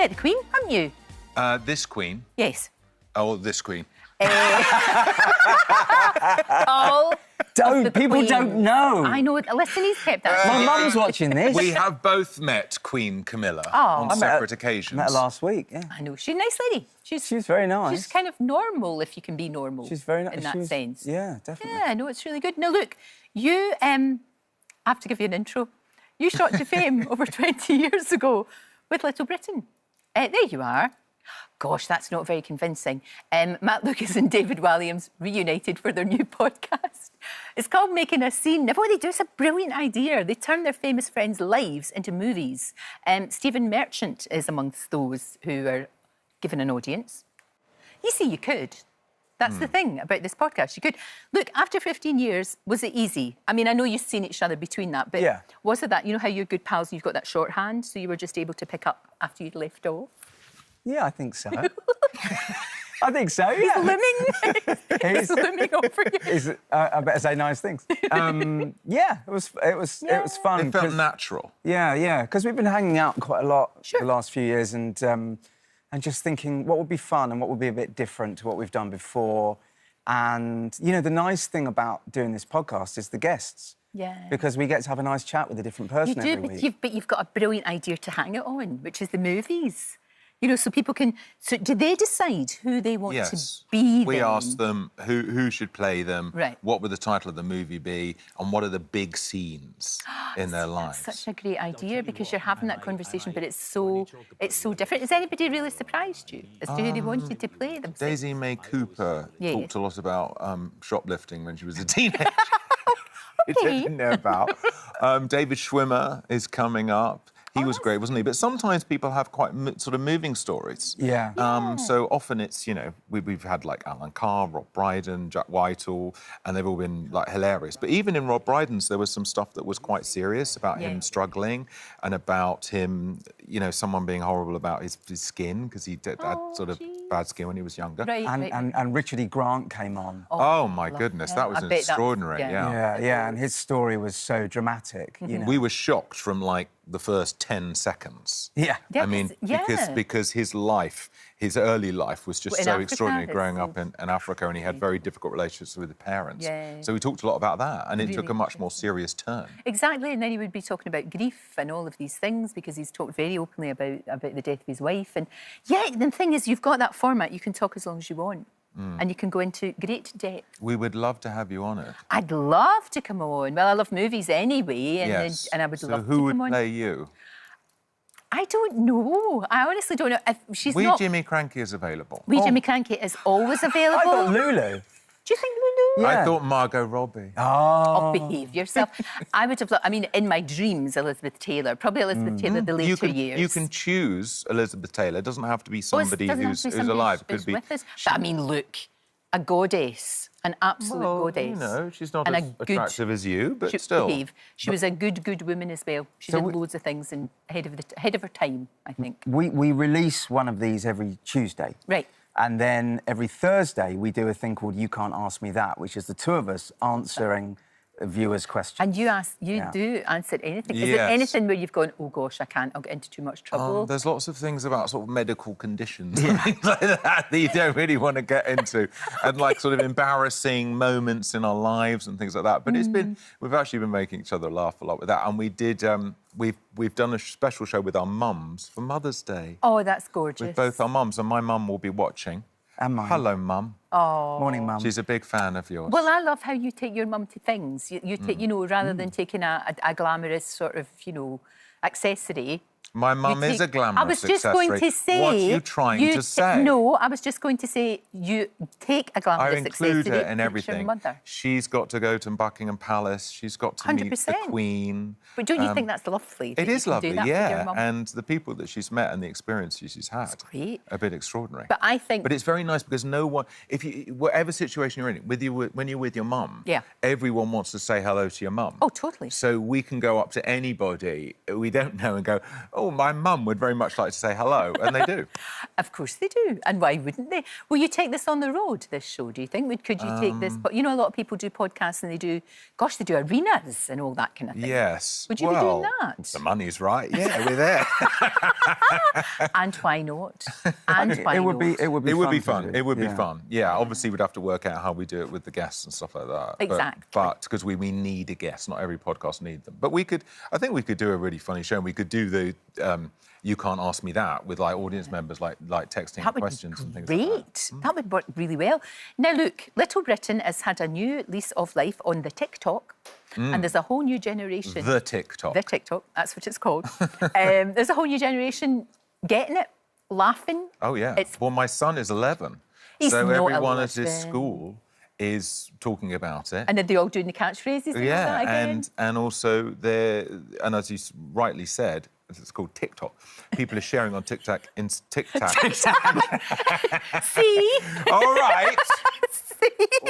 met the Queen, haven't you? This Queen? Yes. Oh, this Queen. People don't know. I know. Listen, he's kept that. My mum's watching this. We have both met Queen Camilla on separate occasions. Met her last week, yeah. I know. She's a nice lady. She's very nice. She's kind of normal, if you can be normal. She's very nice in that sense. Yeah, definitely. Yeah, no, it's really good. Now, look, you... I have to give you an intro. You shot to fame over 20 years ago with Little Britain. There you are. Gosh, that's not very convincing. Matt Lucas and David Walliams reunited for their new podcast. It's called Making a Scene. Now, what they do is a brilliant idea. They turn their famous friends' lives into movies. Stephen Merchant is amongst those who are given an audience. You see, you could. That's the thing about this podcast. You could. Look, after 15 years, was it easy? I mean, I know you've seen each other between that, but was it that? You know how you're good pals and you've got that shorthand, so you were just able to pick up after you'd left off? Yeah, I think so. I think so, yeah. He's looming over you. I better say nice things. Yeah, it was fun. It felt natural. Yeah, because we've been hanging out quite a lot the last few years and just thinking what would be fun and what would be a bit different to what we've done before. And, you know, the nice thing about doing this podcast is the guests. Yeah. Because we get to have a nice chat with a different person every week. But you've got a brilliant idea to hang it on, which is the movies. You know, so people can... So do they decide who they want to be then? We asked them who should play them, right. What would the title of the movie be, and what are the big scenes in their lives. That's such a great idea, because you're having that conversation, but it's so different. Has anybody really surprised you as to who they wanted to play them? Daisy May Cooper talked a lot about shoplifting when she was a teenager. Which I didn't know about. David Schwimmer is coming up. He was great, wasn't he? But sometimes people have quite sort of moving stories. Yeah. So often it's, you know, we've had like Alan Carr, Rob Brydon, Jack Whitehall, and they've all been like hilarious. But even in Rob Brydon's, there was some stuff that was quite serious about him struggling and about him, you know, someone being horrible about his skin because he had sort of bad skin when he was younger. Right, and Richard E. Grant came on. Oh my goodness, that was extraordinary. Yeah, and his story was so dramatic. You know? We were shocked from like the first 10 seconds. Yeah. I mean, because his life, his early life was just so extraordinary growing up in Africa, and he had very difficult relationships with his parents. So we talked a lot about that, and it took a much more serious turn. Exactly, and then he would be talking about grief and all of these things, because he's talked very openly about the death of his wife. And the thing is, you've got that format, you can talk as long as you want. And you can go into great depth. We would love to have you on it. I'd love to come on. Well, I love movies anyway, and I would love to come on. So who would play you? I don't know. I honestly don't know. If she's not... Jimmy Cranky is available. Jimmy Cranky is always available. I thought Lulu. Do you think Lulu? I thought Margot Robbie. Oh, behave yourself. I would have... I mean, in my dreams, Elizabeth Taylor. Probably Elizabeth Taylor the later years. You can choose Elizabeth Taylor. It doesn't have to be somebody who's alive. It could be... with us. But, I mean, look, a goddess, an absolute goddess. You know, she's not as attractive as you, but still. She was a good woman as well. She did loads of things and ahead of her time, I think. We release one of these every Tuesday. Right. And then every Thursday, we do a thing called You Can't Ask Me That, which is the two of us answering viewers' questions. And you do answer anything. Is there anything where you've gone, oh, gosh, I can't, I'll get into too much trouble? There's lots of things about sort of medical conditions and things like that you don't really want to get into. And, like, sort of embarrassing moments in our lives and things like that. But we've actually been making each other laugh a lot with that. And we did... We've done a special show with our mums for Mother's Day. Oh, that's gorgeous. With both our mums, and my mum will be watching. And mine. Hello, Mum. Oh. Morning, Mum. She's a big fan of yours. Well, I love how you take your mum to things. You take, you know, rather than taking a glamorous sort of, you know, accessory. My mum is a glamorous accessory. I was just going to say... What are you trying to say? No, I was just going to say you take a glamorous accessory. I include her in everything. Your mother. She's got to go to Buckingham Palace. She's got to 100%. meet the Queen. But don't you think that's lovely? It is lovely, yeah. And the people that she's met and the experiences she's had are a bit extraordinary. But I think... But it's very nice because no one... Whatever situation you're in, when you're with your mum, everyone wants to say hello to your mum. Oh, totally. So we can go up to anybody we don't know and go, oh, my mum would very much like to say hello, and they do. Of course they do, and why wouldn't they? Will you take this on the road, this show, do you think? Could you take this... You know, a lot of people do podcasts and they do arenas and all that kind of thing. Yes. Would you be doing that? The money's right, yeah, we're there. And why not? And why It not? would be It would be to fun. do. It would be fun. Yeah, obviously we'd have to work out how we do it with the guests and stuff like that. Exactly. But because we need a guest, not every podcast needs them. But I think we could do a really funny show. And we could do the You Can't Ask Me That with like audience members like texting questions and things like that. Great. That would work really well. Now look, Little Britain has had a new lease of life on the TikTok. And there's a whole new generation. The TikTok. The TikTok, that's what it's called. There's a whole new generation getting it, laughing. Oh, yeah. Well, my son is 11. He's so not everyone at 11. his school is talking about it. And then they all doing the catchphrases and all that again. and also and as you rightly said, it's called TikTok. People are sharing on TikTok. See? All right.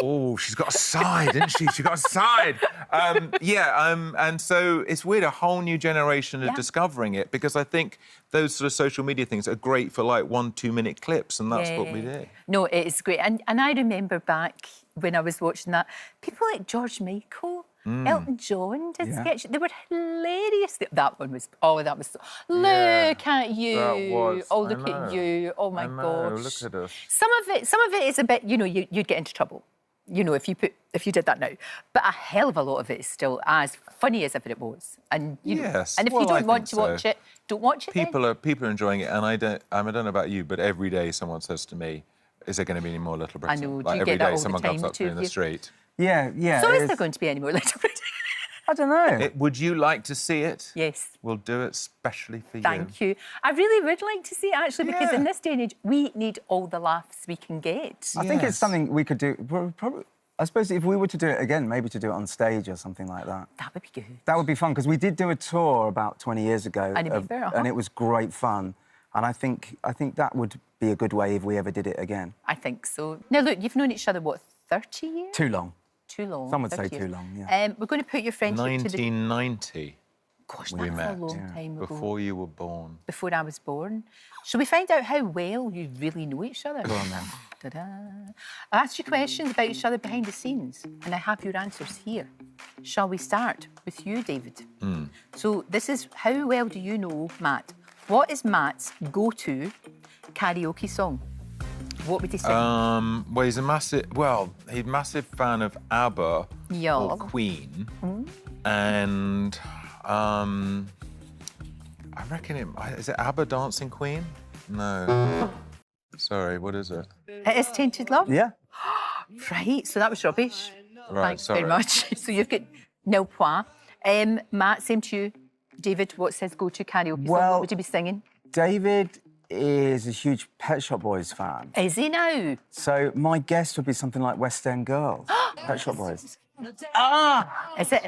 Oh, she's got a side, isn't she? She's got a side. And so it's weird, a whole new generation are discovering it, because I think those sort of social media things are great for like 1-2 minute clips, and that's what we did. No, it is great. And I remember back when I was watching that, people like George Michael, Elton John did sketches. They were hilarious. That one was, look at you. That was, look at you. Oh, my gosh. Look at us. Some of it is a bit, you'd get into trouble, if you did that now. But a hell of a lot of it is still as funny as ever it was. And, and if you don't want to watch it, don't watch it People are enjoying it, and I don't know about you, but every day someone says to me, is there going to be any more Little Britain? I know. Do Like you every get that day all the someone time, comes up to me in the street. Yeah. So is there going to be any more Little Britain? I don't know. Would you like to see it? Yes. We'll do it specially for you. Thank you. I really would like to see it, actually, because in this day and age, we need all the laughs we can get. I think it's something we could do. Probably, I suppose if we were to do it again, maybe to do it on stage or something like that. That would be good. That would be fun, because we did do a tour about 20 years ago. And it was great fun. And I think that would be a good way if we ever did it again. I think so. Now, look, you've known each other, what, 30 years? Too long. Too long. Some would say 30 years. too long, yeah. We're going to put your friendship to the... 1990. Gosh, we that's met. a long time ago. Before you were born. Before I was born. Shall we find out how well you really know each other? Go on then. Ta-da. I'll ask you questions about each other behind the scenes, and I have your answers here. Shall we start with you, David? So this is, how well do you know Matt? What is Matt's go-to karaoke song? What would he sing? Well, he's a massive fan of ABBA or Queen. And I reckon is it ABBA Dancing Queen? No. Sorry, what is it? It is Tainted Love? Yeah. Right, so that was rubbish. Right, Thanks sorry. very much. So you've got nil point. Matt, same to you. David, what's his go-to karaoke song? What would you be singing? David is a huge Pet Shop Boys fan. Is he now? So my guess would be something like West End Girls. Pet Shop Boys. Is it?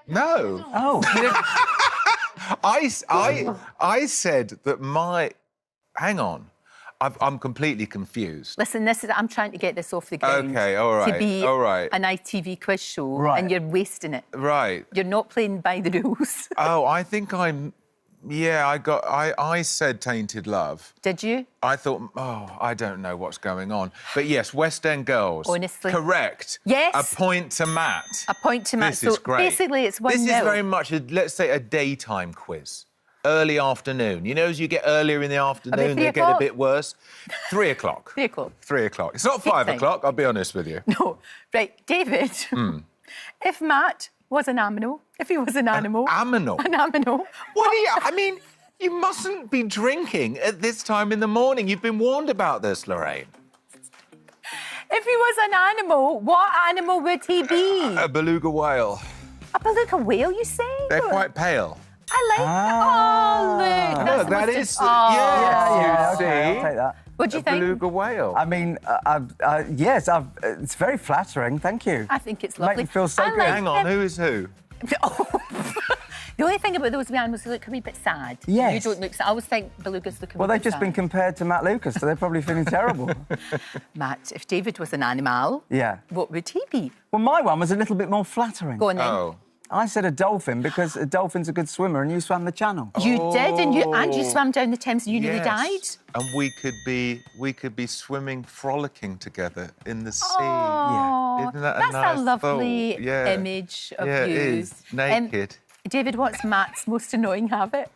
No. Oh. I said that hang on. I'm completely confused. Listen, I'm trying to get this off the ground. Okay, all right, To be all right. an ITV quiz show, Right. and you're wasting it. Right. You're not playing by the rules. Oh, I think I said Tainted Love. Did you? I thought, I don't know what's going on. But yes, West End Girls. Honestly. Correct. Yes. A point to Matt. A point to Matt. This is great. Basically, it's 1-0. This is very much, let's say, a daytime quiz. Early afternoon. You know, as you get earlier in the afternoon, they get a bit worse. 3 o'clock. 3 o'clock. 3 o'clock. It's not 5 o'clock, I'll be honest with you. No. Right, David, if Matt was an animal, if he was an animal... Aminal? An animal. What do you... I mean, you mustn't be drinking at this time in the morning. You've been warned about this, Lorraine. If he was an animal, what animal would he be? A beluga whale. A beluga whale, you say? They're quite pale. I like that. Oh, look. That's Look, that the is... most... Oh. Yeah, you see? okay, I'll take that. What do you think? Beluga whale. I mean, yes, it's very flattering. Thank you. I think it's lovely. Make me feel so I good. like Hang on, who is who? The only thing about those animals, they look a wee bit sad. Yes. You don't look sad. I always think belugas look a Well, wee they've bit just been sad. compared to Matt Lucas, so they're probably feeling terrible. Matt, if David was an animal, Yeah. what would he be? Well, my one was a little bit more flattering. Go on then. Oh. I said a dolphin because a dolphin's a good swimmer and you swam the channel. You did, and you swam down the Thames and you nearly died. And we could be swimming, frolicking together in the sea. Oh, Isn't that a that's nice a lovely thought? Yeah. image of Yeah, you. it is. Naked. David, what's Matt's most annoying habit?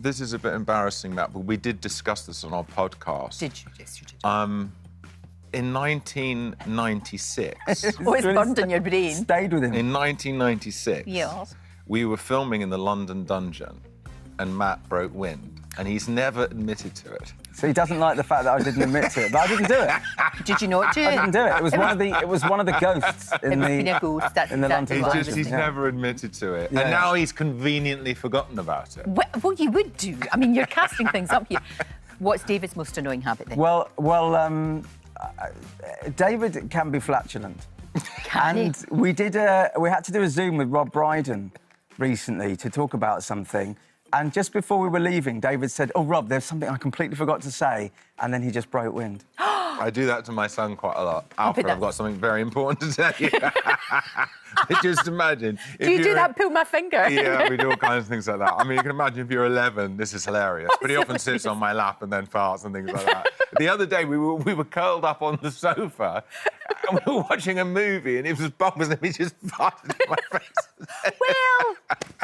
This is a bit embarrassing, Matt, but we did discuss this on our podcast. Did you? Yes, you did. In 1996... Oh, it's burned in your brain. Stayed with him. In 1996, Yes. we were filming in the London dungeon and Matt broke wind, and he's never admitted to it. So he doesn't like the fact that I didn't admit to it, but I didn't do it. Did you not do it? I didn't do it. It was one of the ghosts in the London dungeon. He's never admitted to it, and now he's conveniently forgotten about it. Well, you would do. I mean, you're casting things up here. What's David's most annoying habit then? Well, David can be flatulent. And we had to do a Zoom with Rob Brydon recently to talk about something. And just before we were leaving, David said, "Oh, Rob, there's something I completely forgot to say," and then he just broke wind. I do that to my son quite a lot. Alfred, I've got something very important to tell you. Just imagine. Do you do that, pull my finger? Yeah, we do all kinds of things like that. I mean, you can imagine if you're 11, this is hilarious. But he often sits on my lap and then farts and things like that. The other day, we were curled up on the sofa and we were watching a movie and it was bonkers and he just farted in my face. Well,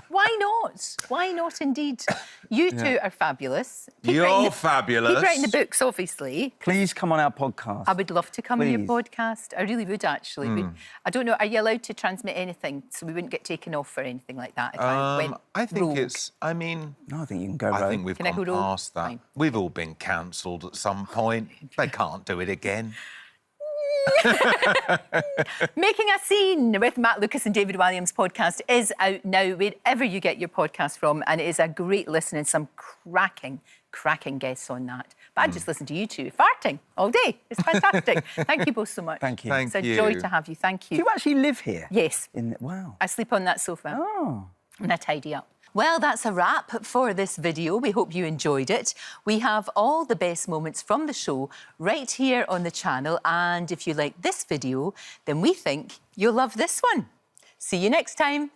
why not? Why not indeed? You two are fabulous. You're fabulous. Keep writing the books, obviously. Please come on our podcast. I would love to come on your podcast. I really would, actually. I don't know, are you allowed to transmit anything so we wouldn't get taken off or anything like that if I went I think rogue? No, I think you can go rogue. I think we've Can I gone go rogue? past that. Fine. We've all been cancelled at some point. They can't do it again. Making a Scene with Matt Lucas and David Walliams podcast is out now wherever you get your podcast from, and it is a great listen and some cracking guests on that. But I just listen to you two farting all day. It's fantastic. Thank you both so much. Thank you. It's a joy to have you. Thank you. Do you actually live here? Yes. Wow. I sleep on that sofa. Oh. And I tidy up. Well, that's a wrap for this video. We hope you enjoyed it. We have all the best moments from the show right here on the channel. And if you like this video, then we think you'll love this one. See you next time.